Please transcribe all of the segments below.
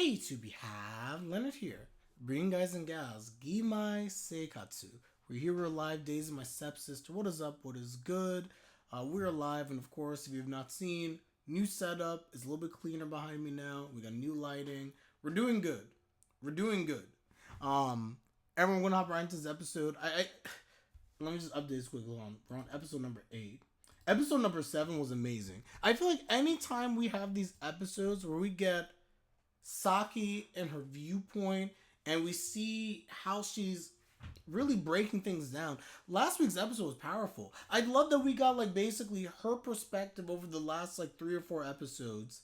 Hey YouTube, we have Leonard here, bringing guys and gals,義妹生活. We're here, we're live, Days of my stepsister. What is up? What is good? We're live, and of course, if you have not seen, new setup is a little bit cleaner behind me now. We got new lighting. We're doing good. We're doing good. Everyone, we're gonna hop right into this episode. Let me just update this quickly. We're on episode number 8. Episode number 7 was amazing. I feel like anytime we have these episodes where we get Saki and her viewpoint, and we see how she's really breaking things down. Last week's episode was powerful. I love that we got like basically her perspective over the last like 3 or 4 episodes.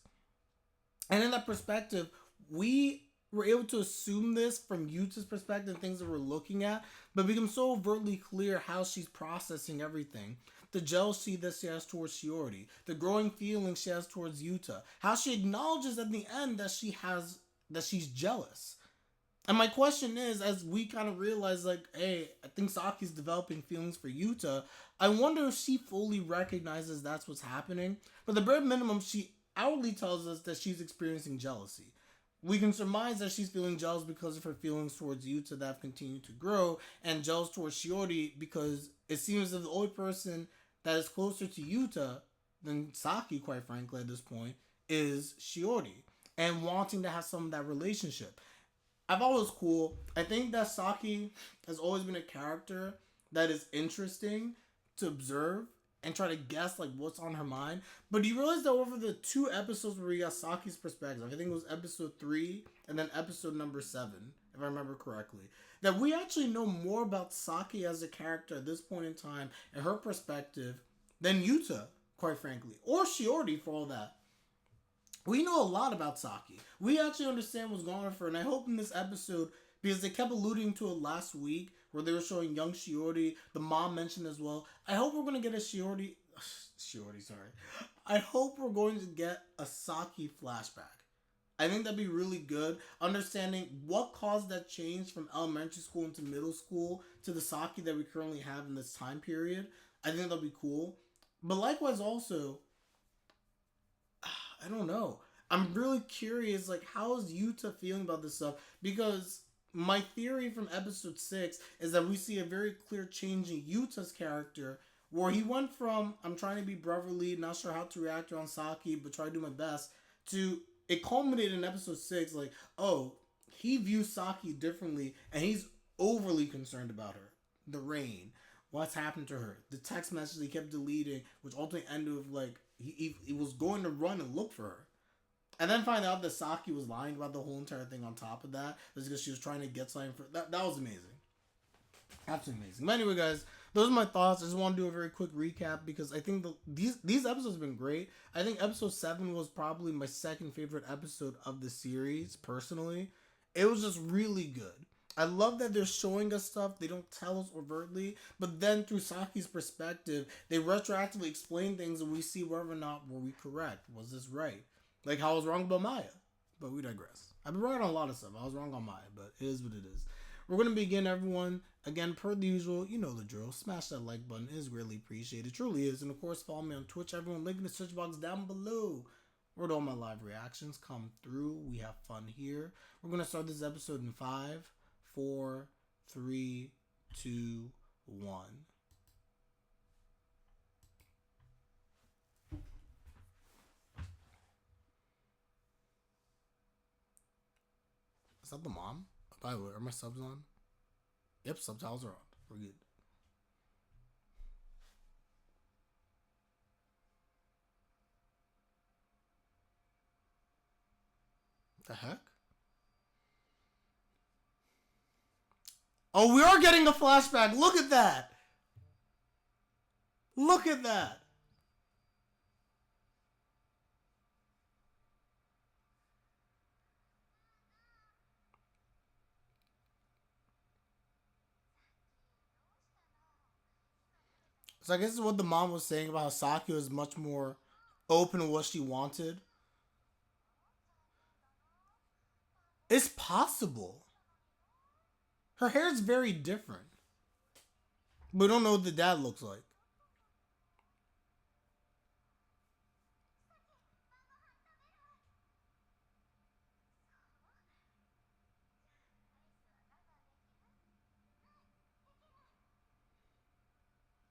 And in that perspective, we were able to assume this from Yuta's perspective and things that we're looking at, but it becomes so overtly clear how she's processing everything. The jealousy that she has towards Shiori, the growing feelings she has towards Yuta, how she acknowledges at the end that she's jealous. And my question is, as we kind of realize, like, hey, I think Saki's developing feelings for Yuta, I wonder if she fully recognizes that's what's happening. But the bare minimum, she outwardly tells us that she's experiencing jealousy. We can surmise that she's feeling jealous because of her feelings towards Yuta that have continued to grow, and jealous towards Shiori because it seems that the only person that is closer to Yuta than Saki, quite frankly, at this point, is Shiori, and wanting to have some of that relationship. I thought it was cool. I think that Saki has always been a character that is interesting to observe and try to guess like what's on her mind. But do you realize that over the 2 episodes where we got Saki's perspective, I think it was episode 3 and then episode number 7, if I remember correctly, that we actually know more about Saki as a character at this point in time and her perspective than Yuta, quite frankly, or Shiori for all that. We know a lot about Saki. We actually understand what's going on for her, and I hope in this episode, because they kept alluding to it last week, where they were showing young Shiori, the mom mentioned as well. I hope we're going to get a Shiori, sorry. I hope we're going to get a Saki flashback. I think that'd be really good. Understanding what caused that change from elementary school into middle school to the Saki that we currently have in this time period. I think that'll be cool. But likewise also, I don't know. I'm really curious, like, how is Yuta feeling about this stuff? Because my theory from episode 6 is that we see a very clear change in Yuta's character, where he went from, I'm trying to be brotherly, not sure how to react around Saki, but try to do my best, to it culminated in episode 6, like, oh, he views Saki differently, and he's overly concerned about her. The rain, what's happened to her, the text message he kept deleting, which ultimately ended with, like, he was going to run and look for her. And then find out that Saki was lying about the whole entire thing on top of that. Just because she was trying to get something for that. That was amazing. Absolutely amazing. But anyway, guys, those are my thoughts. I just want to do a very quick recap because I think these episodes have been great. I think episode 7 was probably my second favorite episode of the series, personally. It was just really good. I love that they're showing us stuff. They don't tell us overtly, but then through Saki's perspective, they retroactively explain things and we see whether or not were we correct. Was this right? Like how I was wrong about Maya. But we digress. I've been wrong on a lot of stuff. I was wrong on Maya, but it is what it is. We're going to begin, everyone. Again, per the usual, you know the drill. Smash that like button. It is greatly appreciated. It truly is. And of course, follow me on Twitch. Everyone, link in the search box down below. Where all my live reactions come through. We have fun here. We're going to start this episode in 5, 4, 3, 2, 1. Is that the mom? By the way, are my subs on? Yep, subtitles are on. We're good. The heck? Oh, we are getting a flashback. Look at that. Look at that. So I guess this is what the mom was saying about how Saki was much more open to what she wanted. It's possible. Her hair is very different. We don't know what the dad looks like.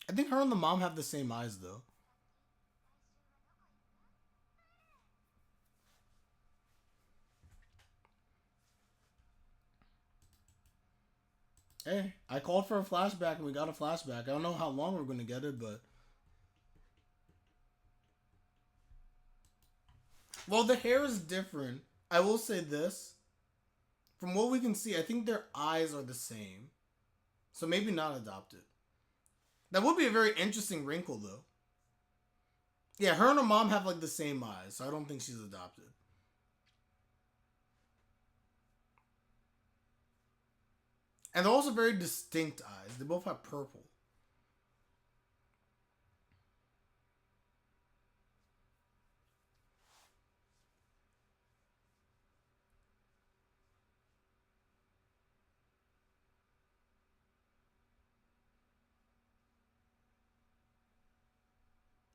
I think her and the mom have the same eyes though. Hey, I called for a flashback and we got a flashback. I don't know how long we're gonna get it, but well, the hair is different. I will say this: from what we can see, I think their eyes are the same, so maybe not adopted. That would be a very interesting wrinkle, though. Yeah, her and her mom have like the same eyes, so I don't think she's adopted. And they're also very distinct eyes. They both have purple.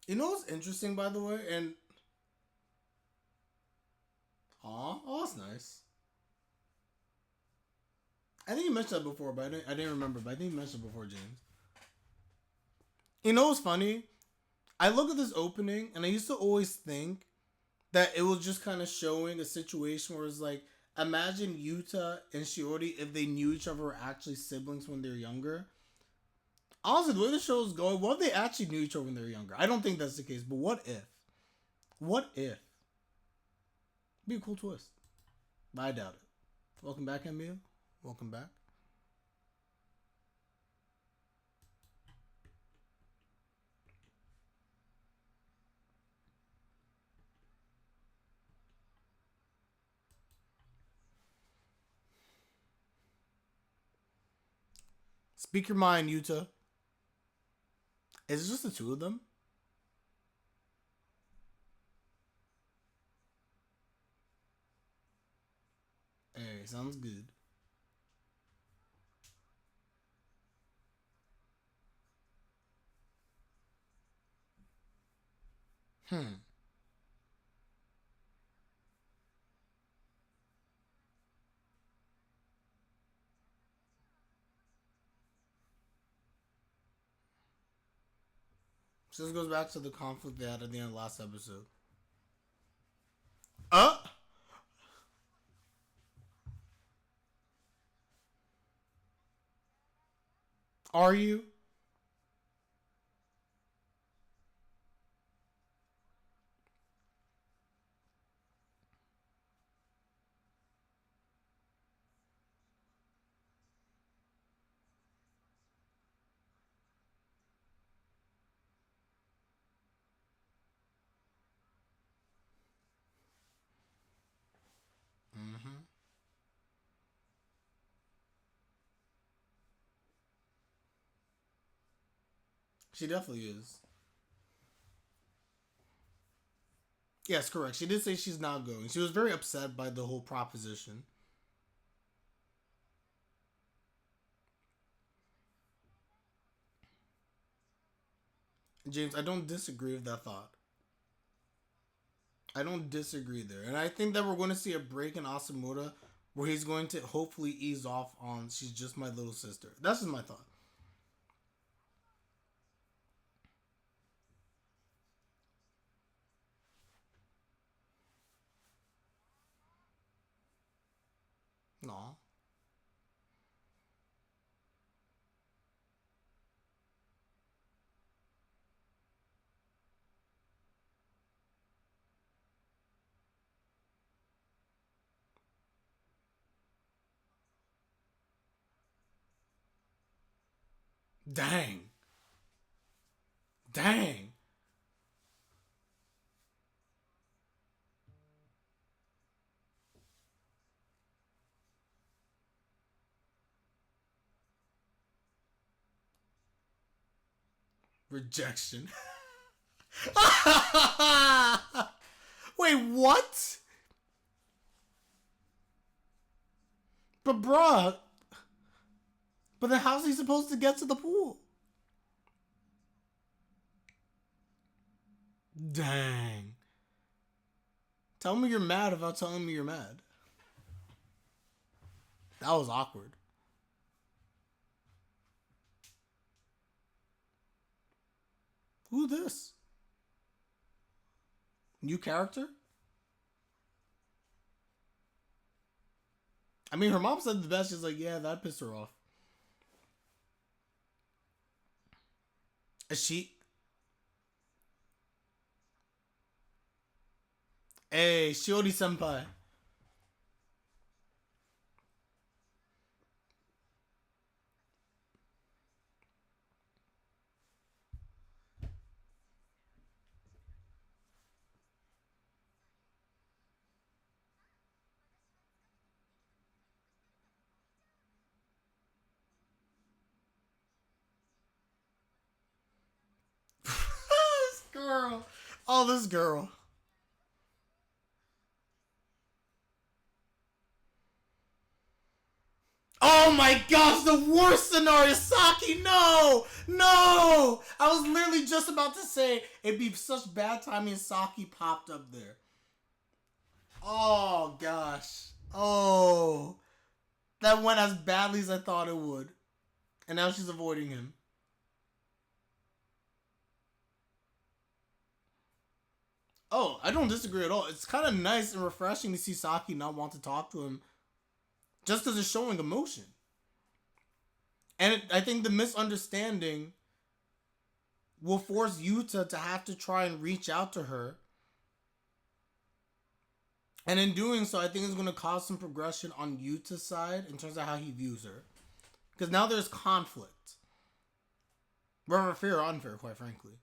You know what's interesting, by the way? And aw, oh, that's nice. I think you mentioned that before, but I didn't remember. But I think you mentioned it before, James. You know what's funny? I look at this opening, and I used to always think that it was just kind of showing a situation where it's like, imagine Yuta and Shiori if they knew each other were actually siblings when they were younger. Honestly, the way the show is going, what if they actually knew each other when they were younger? I don't think that's the case, but what if? What if? Be a cool twist. But I doubt it. Welcome back, Emil. Welcome back. Speak your mind, Yuta. Is it just the two of them? Hey, sounds good. Hmm. So this goes back to the conflict they had at the end of the last episode. Uh, are you? Mm-hmm. She definitely is. Yes, correct. She did say she's not going. She was very upset by the whole proposition. James, I don't disagree with that thought. I don't disagree there. And I think that we're going to see a break in Asamura where he's going to hopefully ease off on she's just my little sister. That's just my thought. No. Dang. Dang. Rejection. Wait, what? But bruh, but then how's he supposed to get to the pool? Dang. Tell me you're mad without telling me you're mad. That was awkward. Who this? New character? I mean, her mom said the best. She's like, yeah, that pissed her off. Is she? Hey, Shiori senpai. This girl. Oh, this girl. Oh my gosh, the worst scenario. Saki, no! No! I was literally just about to say it'd be such bad timing Saki popped up there. Oh gosh. Oh. That went as badly as I thought it would. And now she's avoiding him. Oh, I don't disagree at all. It's kind of nice and refreshing to see Saki not want to talk to him just because it's showing emotion. And I think the misunderstanding will force Yuta to have to try and reach out to her. And in doing so, I think it's going to cause some progression on Yuta's side in terms of how he views her. Because now there's conflict. Whether fair or unfair, quite frankly.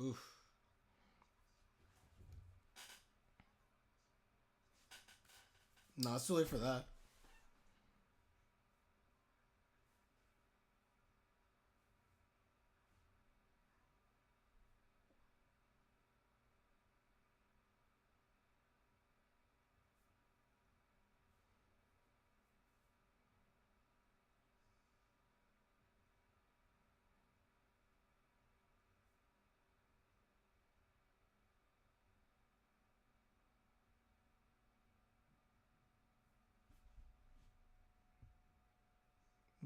Oof. No, it's too late for that.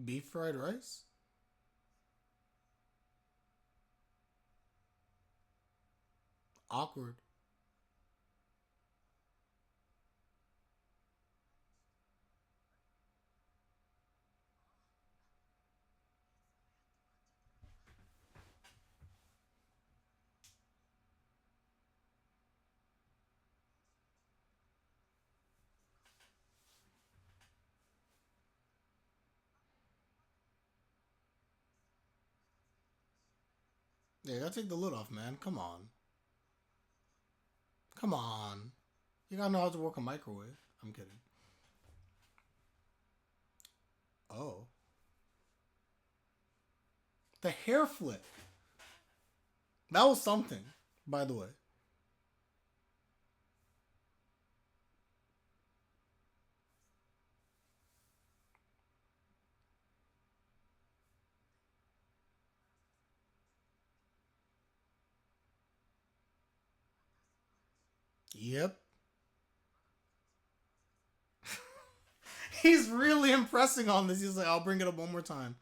Beef fried rice? Awkward. Yeah, you gotta take the lid off, man. Come on. Come on. You gotta know how to work a microwave. I'm kidding. Oh. The hair flip. That was something, by the way. Yep. He's really impressing on this. He's like, I'll bring it up one more time.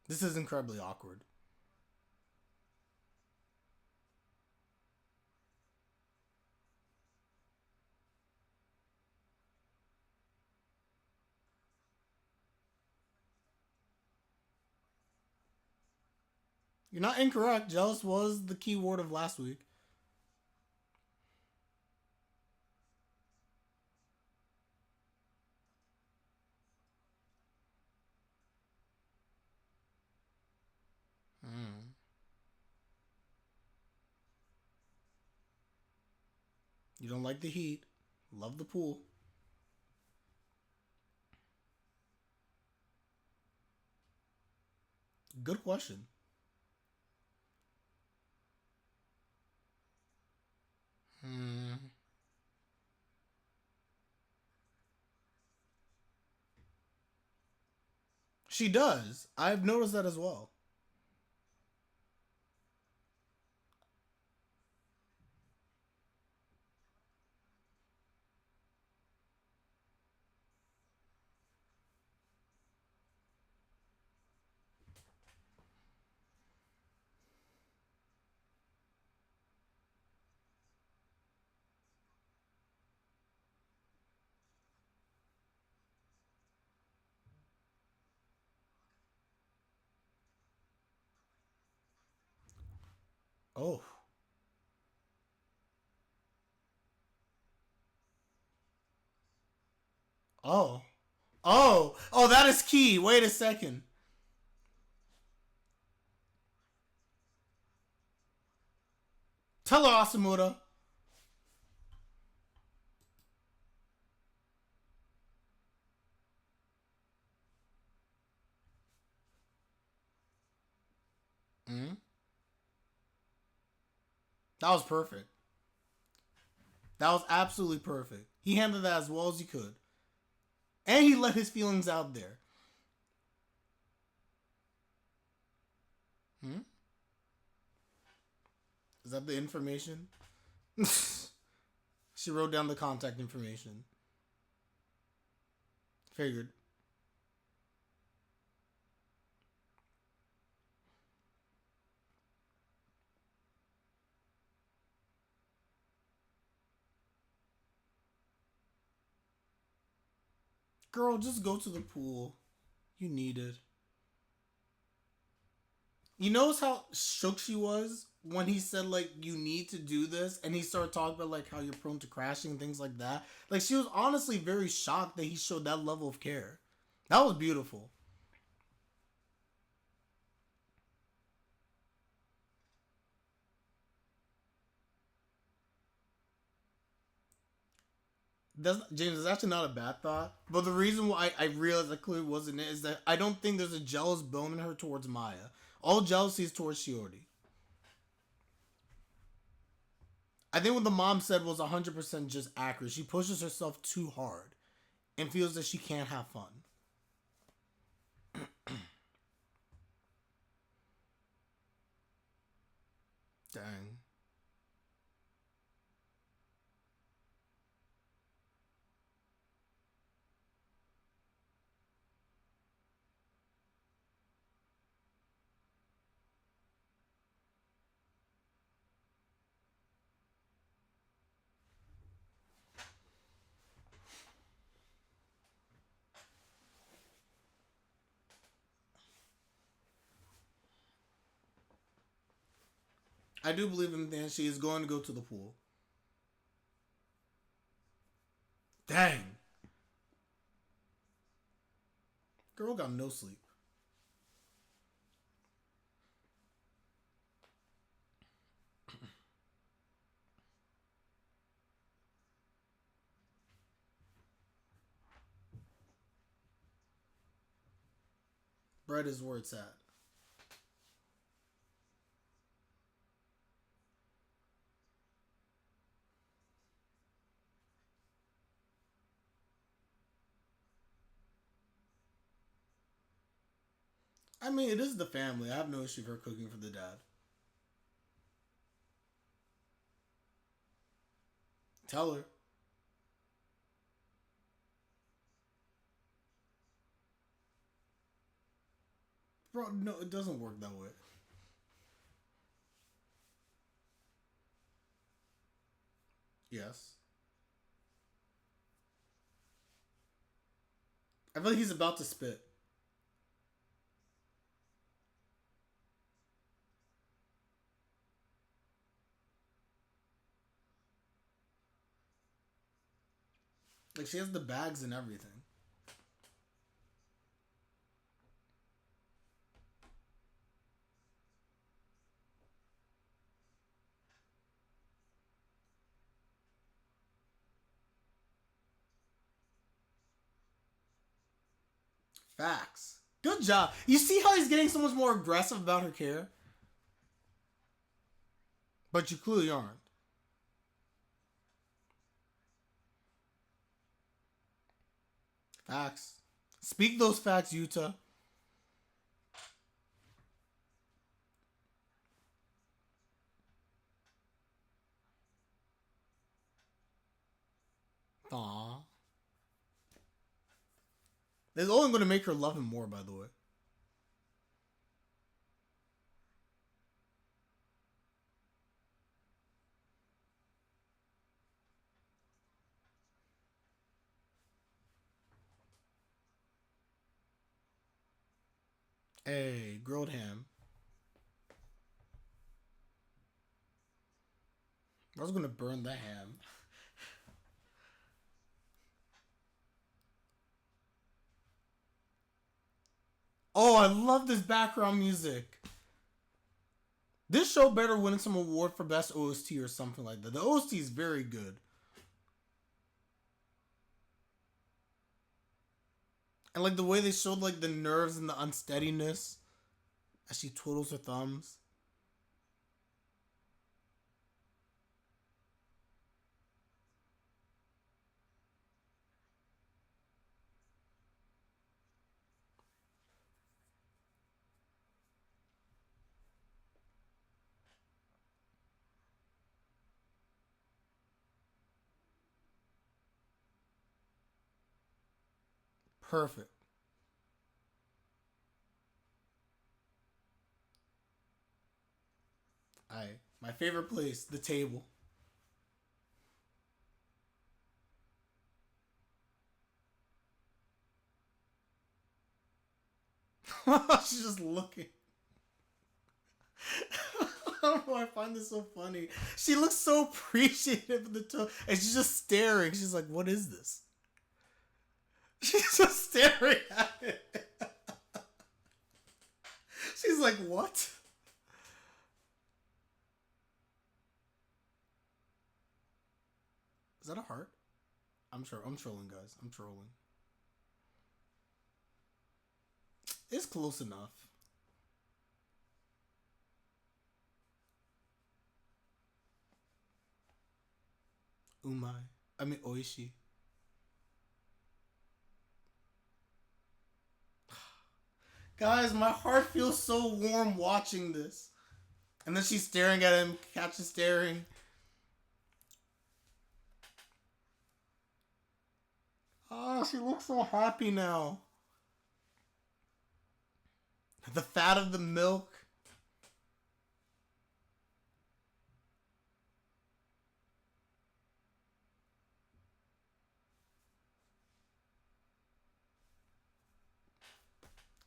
This is incredibly awkward. You're not incorrect. Jealous was the key word of last week. Mm. You don't like the heat. Love the pool. Good question. Hmm. She does. I've noticed that as well. Oh. Oh. Oh. Oh, that is key. Wait a second. Tell her, Asamura. Mm-hmm. That was perfect. That was absolutely perfect. He handled that as well as he could. And he let his feelings out there. Hmm? Is that the information? She wrote down the contact information. Figured. Girl, just go to the pool. You need it. You notice how shook she was when he said like you need to do this, and he started talking about like how you're prone to crashing and things like that. Like she was honestly very shocked that he showed that level of care. That was beautiful. That's James. It's actually not a bad thought, but the reason why I realized that clearly wasn't it is that I don't think there's a jealous bone in her towards Maya. All jealousy is towards Shiori. I think what the mom said was 100% just accurate. She pushes herself too hard and feels that she can't have fun. Dang. I do believe in that she is going to go to the pool. Dang. Girl got no sleep. Bread is where it's at. I mean, it is the family. I have no issue with her cooking for the dad. Tell her. Bro, no, it doesn't work that way. Yes. I feel like he's about to spit. Like, she has the bags and everything. Facts. Good job. You see how he's getting so much more aggressive about her care? But you clearly aren't. Facts. Speak those facts, Yuta. Aww. It's only going to make her love him more, by the way. Hey, grilled ham. I was gonna burn the ham. Oh, I love this background music. This show better win some award for best OST or something like that. The OST is very good. And like the way they showed like the nerves and the unsteadiness as she twiddles her thumbs. Perfect. My favorite place, the table. She's just looking. I find this so funny. She looks so appreciative of the toe, and she's just staring. She's like, "What is this?" She's just staring at it. She's like, "What?" Is that a heart? I'm sure. I'm trolling, guys. I'm trolling. It's close enough. Umai. I mean, Oishi. Guys, my heart feels so warm watching this. And then she's staring at him, catches staring. Oh, she looks so happy now. The fat of the milk.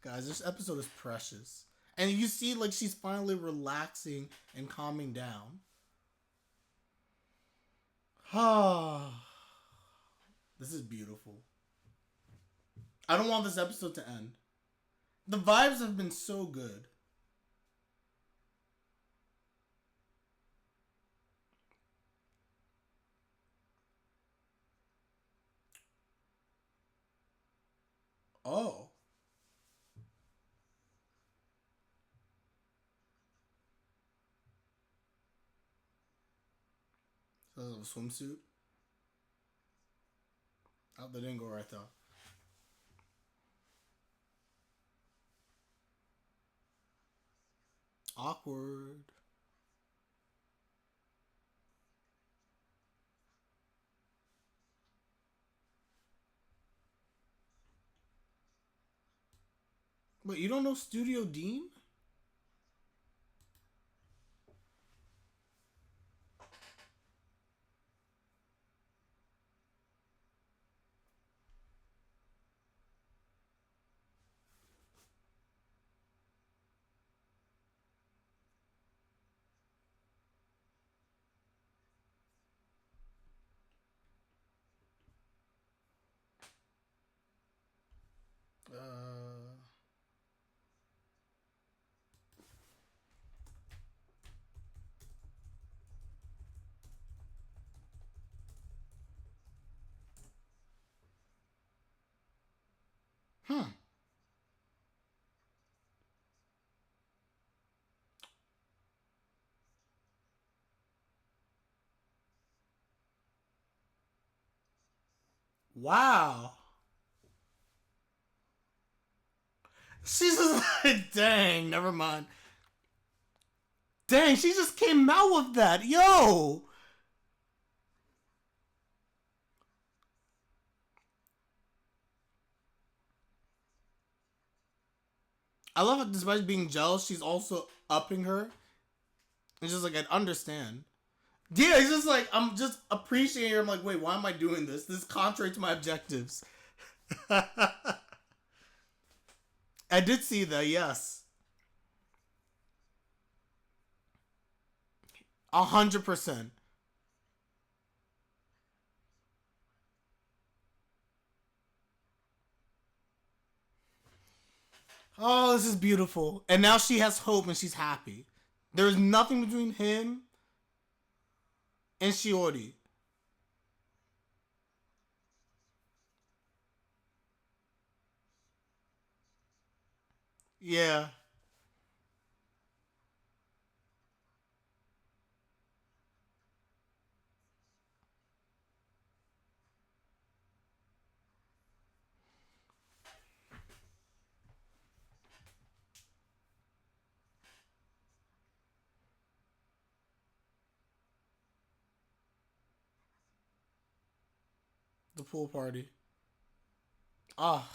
Guys, this episode is precious. And you see, like, she's finally relaxing and calming down. Ah, this is beautiful. I don't want this episode to end. The vibes have been so good. Oh. So a swimsuit? Oh, they didn't go right though. Awkward. Wait, you don't know Studio Dean? Uh, hmm. Wow. She's just like, dang, never mind. Dang, she just came out with that. Yo! I love it despite being jealous, she's also upping her. It's just like, I understand. Yeah, it's just like, I'm just appreciating her. I'm like, wait, why am I doing this? This is contrary to my objectives. I did see that, yes. 100%. Oh, this is beautiful. And now she has hope and she's happy. There's nothing between him and Shiori. Yeah. The pool party. Ah.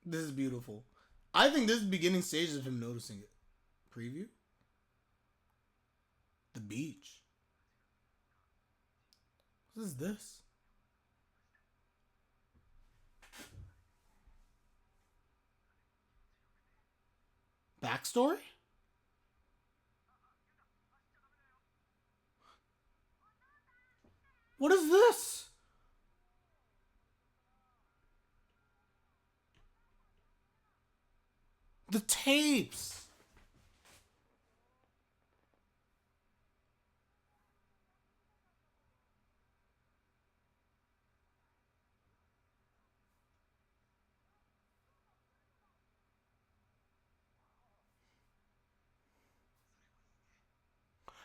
This is beautiful. I think this is the beginning stages of him noticing it. Preview? The beach. What is this? Backstory? What is this? The tapes.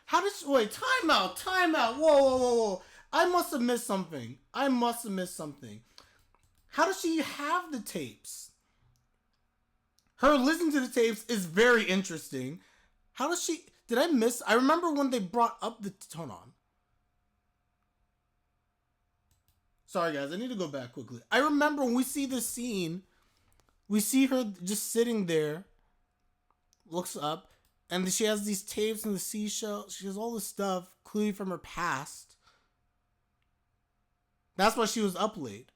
How did she, wait, time out, time out. Whoa, whoa, whoa, whoa. I must have missed something. I must have missed something. How does she have the tapes? Her listening to the tapes is very interesting. How does she, did I miss? I remember when they brought up the, hold on. Sorry guys, I need to go back quickly. I remember when we see this scene, we see her just sitting there, looks up, and she has these tapes and the seashell. She has all this stuff, clearly from her past. That's why she was up late.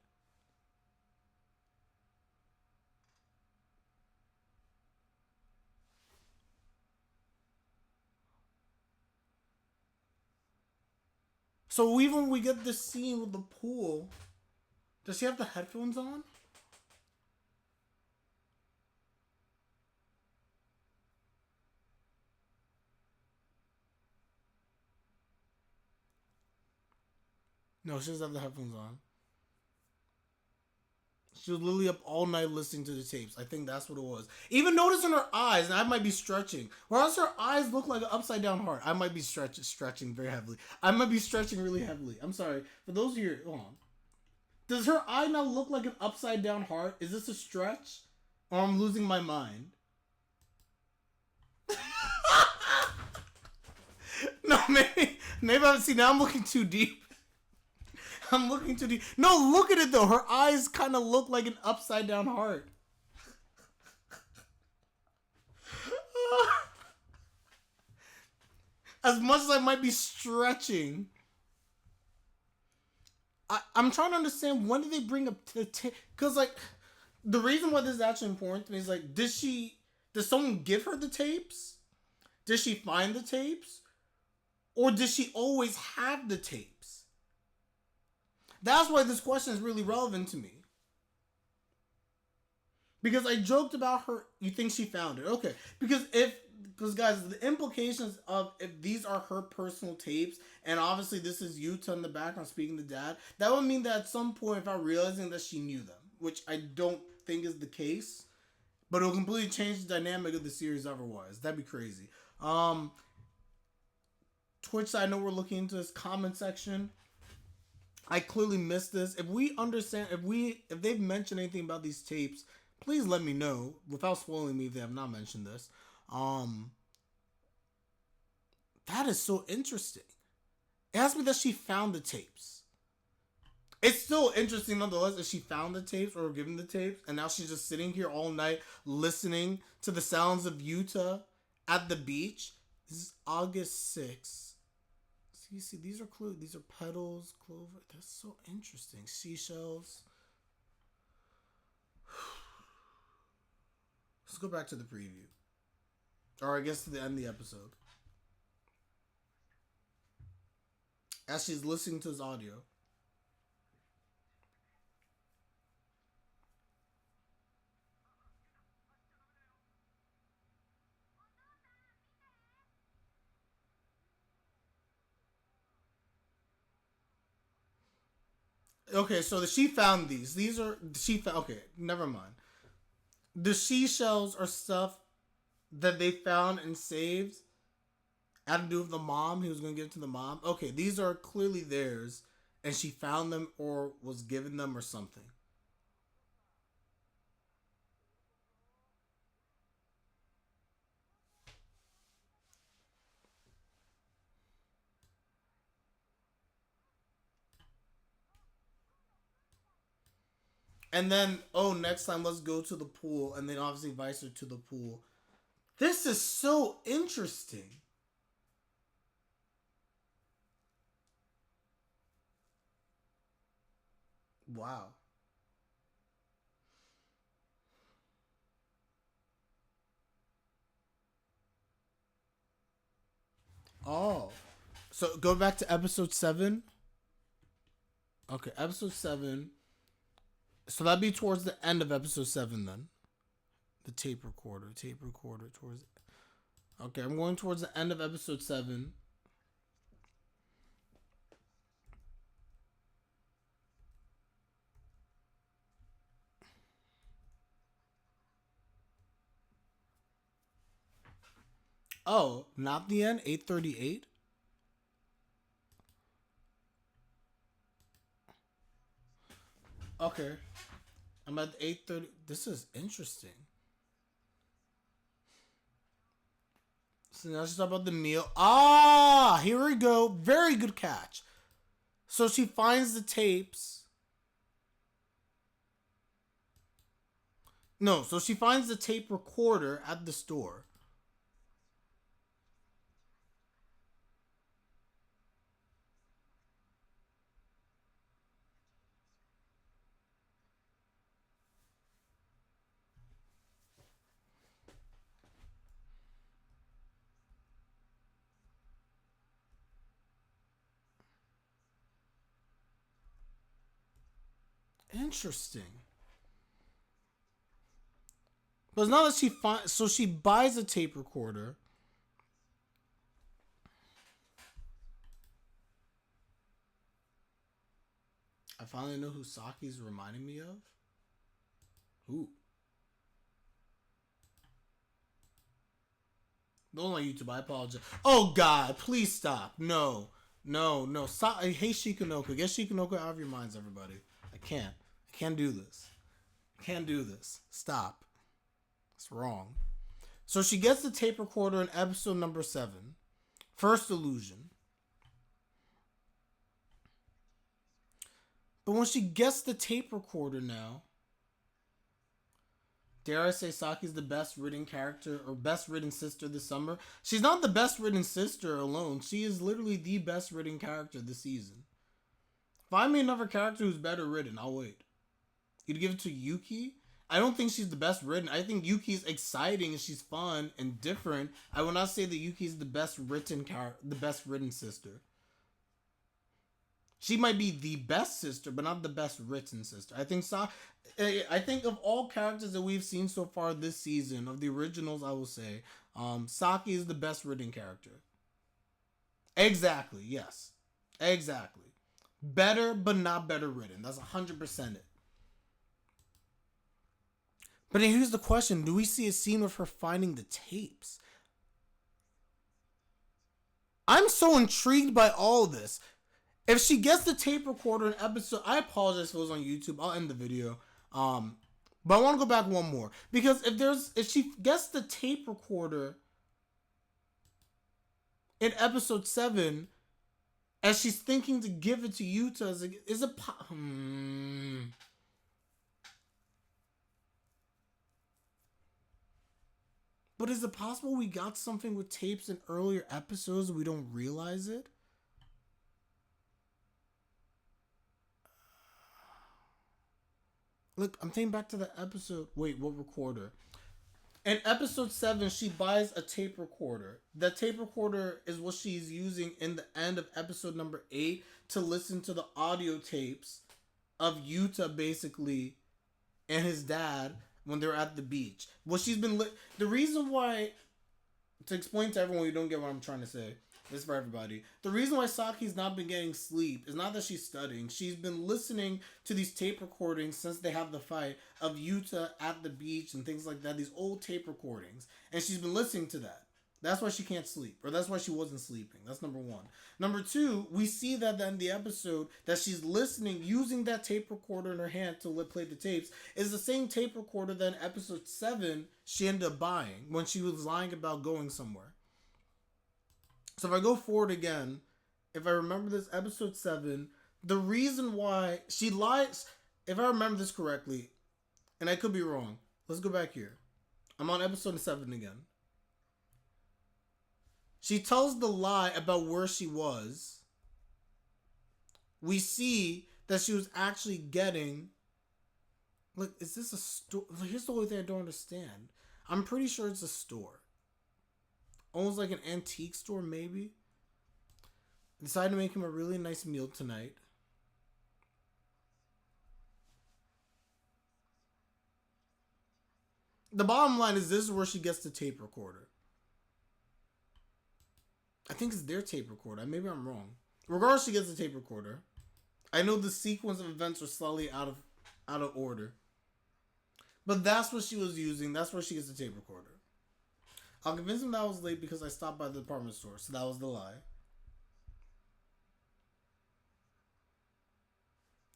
So even when we get this scene with the pool, does she have the headphones on? No, she doesn't have the headphones on. She was literally up all night listening to the tapes. I think that's what it was. Even noticing her eyes, and I might be stretching. Whereas her eyes look like an upside down heart. I might be stretching very heavily. I might be stretching really heavily. I'm sorry. For those of you, hold on. Does her eye now look like an upside down heart? Is this a stretch? Or I'm losing my mind? No, maybe I'm see now I'm looking too deep. I'm looking too deep. No, look at it though. Her eyes kind of look like an upside down heart. As much as I might be stretching, I'm trying to understand when did they bring up the tape? Because like the reason why this is actually important to me is like, did someone give her the tapes? Did she find the tapes? Or did she always have the tapes? That's why this question is really relevant to me. Because I joked about her, you think she found it. Okay. Because guys, the implications of if these are her personal tapes, and obviously this is Yuuta in the background speaking to dad, that would mean that at some point, without realizing that she knew them, which I don't think is the case, but it will completely change the dynamic of the series otherwise. That'd be crazy. Twitch, I know we're looking into this comment section. I clearly missed this. If we understand, if they've mentioned anything about these tapes, please let me know without spoiling me if they have not mentioned this. That is so interesting. It has to be that she found the tapes. It's still interesting nonetheless that she found the tapes or given the tapes, and now she's just sitting here all night listening to the sounds of Yuuta at the beach. This is August 6th. See, these are clues. These are petals, clover. That's so interesting. Seashells. Let's go back to the preview. Or I guess to the end of the episode. As she's listening to his audio. Okay, so she found these. These are she found. Okay, never mind. The seashells are stuff that they found and saved. Had to do with the mom. He was going to give it to the mom. Okay, these are clearly theirs, and she found them or was given them or something. And then, oh, next time let's go to the pool, and then obviously invites her to the pool. This is so interesting. Wow. Oh. So go back to episode 7. Okay, episode 7. So that'd be towards the end of episode 7 then. The tape recorder. Tape recorder towards. Okay, I'm going towards the end of episode 7. Oh, not the end? 8:38? Okay. I'm at 8:30. This is interesting. So now she's talking about the meal. Ah, here we go. Very good catch. So she finds the tapes. No, so she finds the tape recorder at the store. Interesting. But now that she finds, so she buys a tape recorder. I finally know who Saki's reminding me of. Who? Don't on YouTube. I apologize. Oh God, please stop. No, no, no. Stop. I hate Shikanoku. Get Shikanoku out of your minds, everybody. I can't. I can't do this. I can't do this. Stop. It's wrong. So she gets the tape recorder in episode number 7. First illusion. But when she gets the tape recorder now, dare I say Saki's the best written character or best written sister this summer? She's not the best written sister alone. She is literally the best written character this season. Find me another character who's better written. I'll wait. You'd give it to Yuki? I don't think she's the best written. I think Yuki's exciting and she's fun and different. I will not say that Yuki's the best written the best written sister. She might be the best sister, but not the best written sister. I think of all characters that we've seen so far this season, of the originals, I will say, Saki is the best written character. Exactly, yes. Exactly. Better, but not better written. That's 100% it. But here's the question. Do we see a scene of her finding the tapes? I'm so intrigued by all of this. If she gets the tape recorder in episode, I apologize if it was on YouTube. I'll end the video. But I want to go back one more because if she gets the tape recorder in episode 7, as she's thinking to give it to Yuuta, is it But is it possible we got something with tapes in earlier episodes and we don't realize it? Look, I'm thinking back to the episode. Wait, what recorder? In episode 7, she buys a tape recorder. That tape recorder is what she's using in the end of episode number 8 to listen to the audio tapes of Yuuta basically and his dad when they're at the beach. What she's been the reason why, to explain to everyone, you don't get what I'm trying to say. This is for everybody. The reason why Saki's not been getting sleep is not that she's studying. She's been listening to these tape recordings since they have the fight of Yuuta at the beach and things like that. These old tape recordings. And she's been listening to that. That's why she can't sleep. Or that's why she wasn't sleeping. That's number 1. Number 2, we see that in the episode that she's listening, using that tape recorder in her hand to play the tapes, is the same tape recorder that in episode 7 she ended up buying when she was lying about going somewhere. So if I go forward again, if I remember this, episode 7, the reason why she lies, if I remember this correctly, and I could be wrong, let's go back here. I'm on episode 7 again. She tells the lie about where she was. We see that she was actually getting... Look, is this a store? Here's the only thing I don't understand. I'm pretty sure it's a store. Almost like an antique store, maybe. I decided to make him a really nice meal tonight. The bottom line is this is where she gets the tape recorder. I think it's their tape recorder. Maybe I'm wrong. Regardless, she gets the tape recorder. I know the sequence of events are slightly out of order. But that's what she was using. That's where she gets the tape recorder. I'll convince him that I was late because I stopped by the department store. So that was the lie.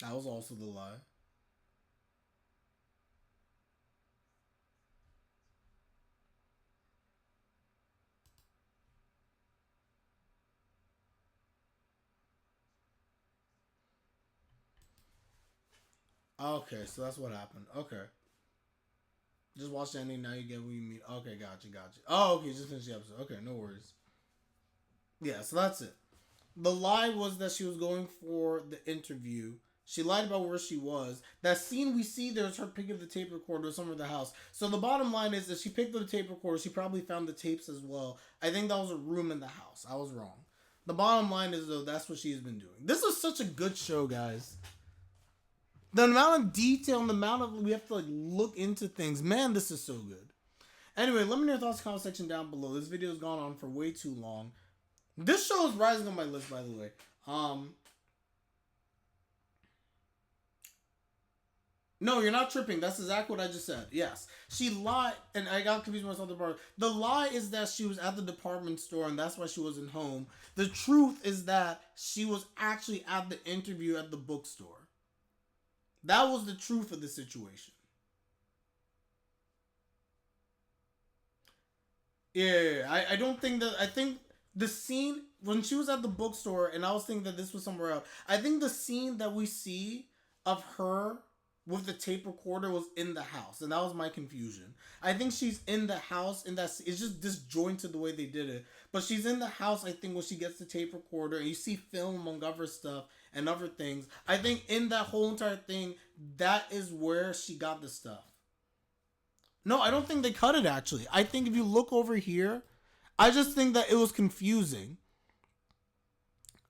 That was also the lie. Okay, so that's what happened. Okay. Just watch the ending, now you get what you mean. Okay, gotcha. Oh, okay, just finish the episode. Okay, no worries. Yeah, so that's it. The lie was that she was going for the interview. She lied about where she was. That scene we see, there's her picking up the tape recorder somewhere in the house. So the bottom line is that she picked up the tape recorder. She probably found the tapes as well. I think that was a room in the house. I was wrong. The bottom line is, though, that's what she's been doing. This is such a good show, guys. The amount of detail and the amount of we have to look into things. Man, this is so good. Anyway, let me know your thoughts in the comment section down below. This video has gone on for way too long. This show is rising on my list, by the way. No, you're not tripping. That's exactly what I just said. Yes. She lied, and I got confused myself. The lie is that she was at the department store, and that's why she wasn't home. The truth is that she was actually at the interview at the bookstore. That was the truth of the situation. Yeah, I don't think that... I think the scene, when she was at the bookstore, and I was thinking that this was somewhere else, I think the scene that we see of her with the tape recorder was in the house, and that was my confusion. I think she's in the house, and it's just disjointed the way they did it. But she's in the house, I think, when she gets the tape recorder, and you see film among other stuff and other things. I think in that whole entire thing, that is where she got the stuff. No, I don't think they cut it, actually. I think if you look over here, I just think that it was confusing.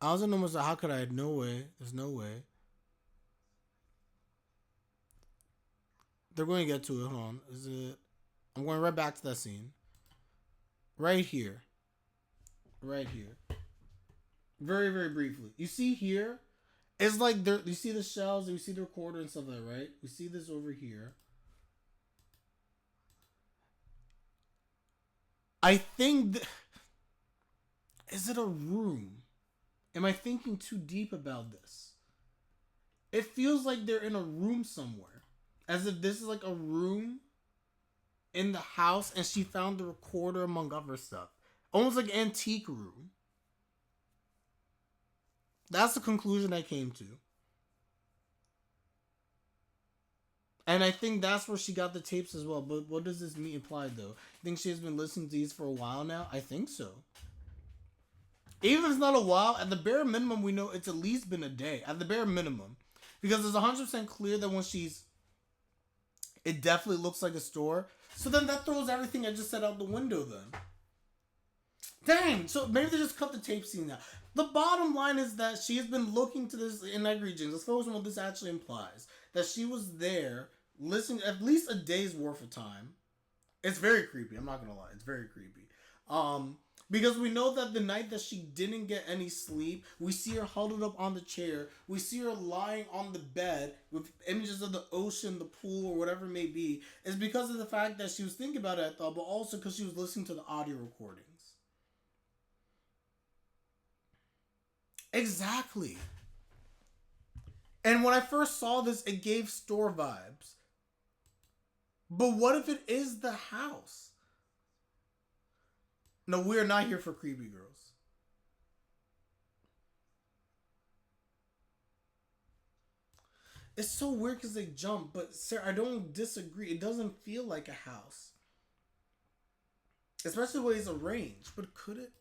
I was almost like, how could I? No way. There's no way. They're going to get to it. Hold on. Is it? I'm going right back to that scene. Right here. Right here. Very, very briefly. You see here? It's like there. You see the shells, and you see the recorder and stuff like that, right? We see this over here. I think... Is it a room? Am I thinking too deep about this? It feels like they're in a room somewhere. As if this is like a room in the house and she found the recorder among other stuff. Almost like an antique room. That's the conclusion I came to. And I think that's where she got the tapes as well. But what does this mean imply, though? You think she has been listening to these for a while now? I think so. Even if it's not a while, at the bare minimum, we know it's at least been a day. At the bare minimum. Because it's 100% clear that when she's... It definitely looks like a store. So then that throws everything I just said out the window then. Dang, so maybe they just cut the tape scene now. The bottom line is that she has been looking to this in night regions. Let's focus on what this actually implies. That she was there listening at least a day's worth of time. It's very creepy, I'm not gonna lie. It's very creepy. Because we know that the night that she didn't get any sleep, we see her huddled up on the chair. We see her lying on the bed with images of the ocean, the pool, or whatever it may be. It's because of the fact that she was thinking about it, I thought, but also because she was listening to the audio recordings. Exactly. And when I first saw this, it gave store vibes. But what if it is the house? No, we are not here for creepy girls. It's so weird because they jump, but Sarah, I don't disagree. It doesn't feel like a house. Especially the way it's arranged. But could it?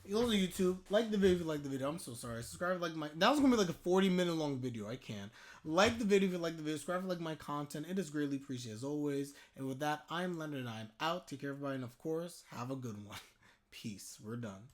You go to YouTube, like the video if you like the video. I'm so sorry. Subscribe, like my... That was going to be like a 40-minute long video. I can. Like the video if you like the video. Subscribe, like my content. It is greatly appreciated as always. And with that, I'm Leonard and I'm out. Take care everybody. And of course, have a good one. Peace. We're done.